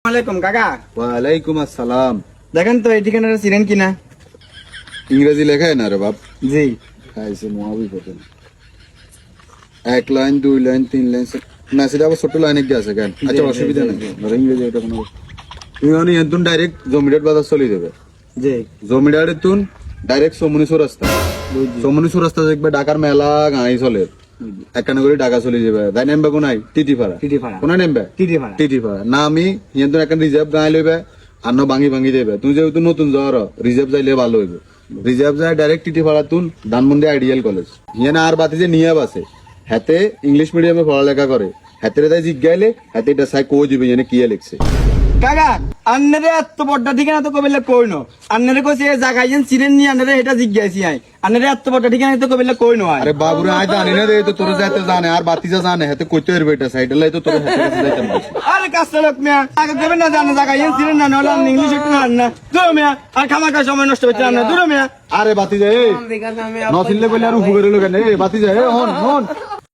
আলাইকুম কাকা। ওয়ালাইকুম আসসালাম। দেখেন তো এই ঠিকানাটা চিনেন কিনা? ইংরেজি লেখায় না রে বাপ। জি খাইছে মহাবিপদ। এক লাইন, দুই লাইন, তিন লাইন না, সেটা আবার ছোট লাইনে কি আছে কেন? আচ্ছা, অসুবিধা নেই, ধরো ইংরেজি এটা কোনো তুমি মানে এতুন ডাইরেক্ট জমিদার বাজার চলে যাবে। জি জমিদারের তুন ডাইরেক্ট সমুনেশ্বর রাস্তা, সমুনেশ্বর রাস্তা দেখবে ঢাকার মেলা গাড়ি চলে একখানে করে ঢাকা চলে যাবে। তাই নেমবে কোনায়? টিটিপাড়া। টিটিপাড়া। কোনায় নেমবে? টিটিপাড়া। টিটিপাড়া না, আমি হিয়ান এখন রিজার্ভ গায়ে লইবে আর ভাঙি ভাঙি দেবে। তুমি যেহেতু নতুন জ্বর রিজার্ভ যাইলে ভালো হইবে। রিজার্ভ যায় ডাইরেক্ট টিটিপাড়া তুন ধানমন্ডি আইডিয়াল কলেজ। হিয়ান আর বাতি যে নিয়াব আছে হাতে ইংলিশ মিডিয়ামে পড়ালেখা করে, হাতে তাই জিজ্ঞাইলে হাতে এটা সাই কই দিবে জানে কি লিখছে। কাকা আন্নারে এত বড়টা ঠিকানা তো কবিলে কইনো। আন্নারে কইছে এই জায়গায় যেন চিনেন নি, আন্নারে এটা জিজ্ঞাসি আই। আন্নারে এত বড়টা ঠিকানা তো কবিলে কইনো আই। আরে বাবুরে আই জানি না রে, তো তোর যাইতে জানে আর বাতি যা জানে হাতে কইতে পারবে এটা সাইড লাই তো তোর হাতে যাইতে না। আরে কাস্তা লোক মিয়া আগে দেবেন না, জানা জায়গায় যেন চিনেন না, নলে ইংলিশ একটু জানেন না। দূর মিয়া আর খামাখা সময় নষ্ট করতে না। দূর মিয়া আরে বাতি যায় নথিলে বলে আর উপরে লোক নেই বাতি যায় হন হন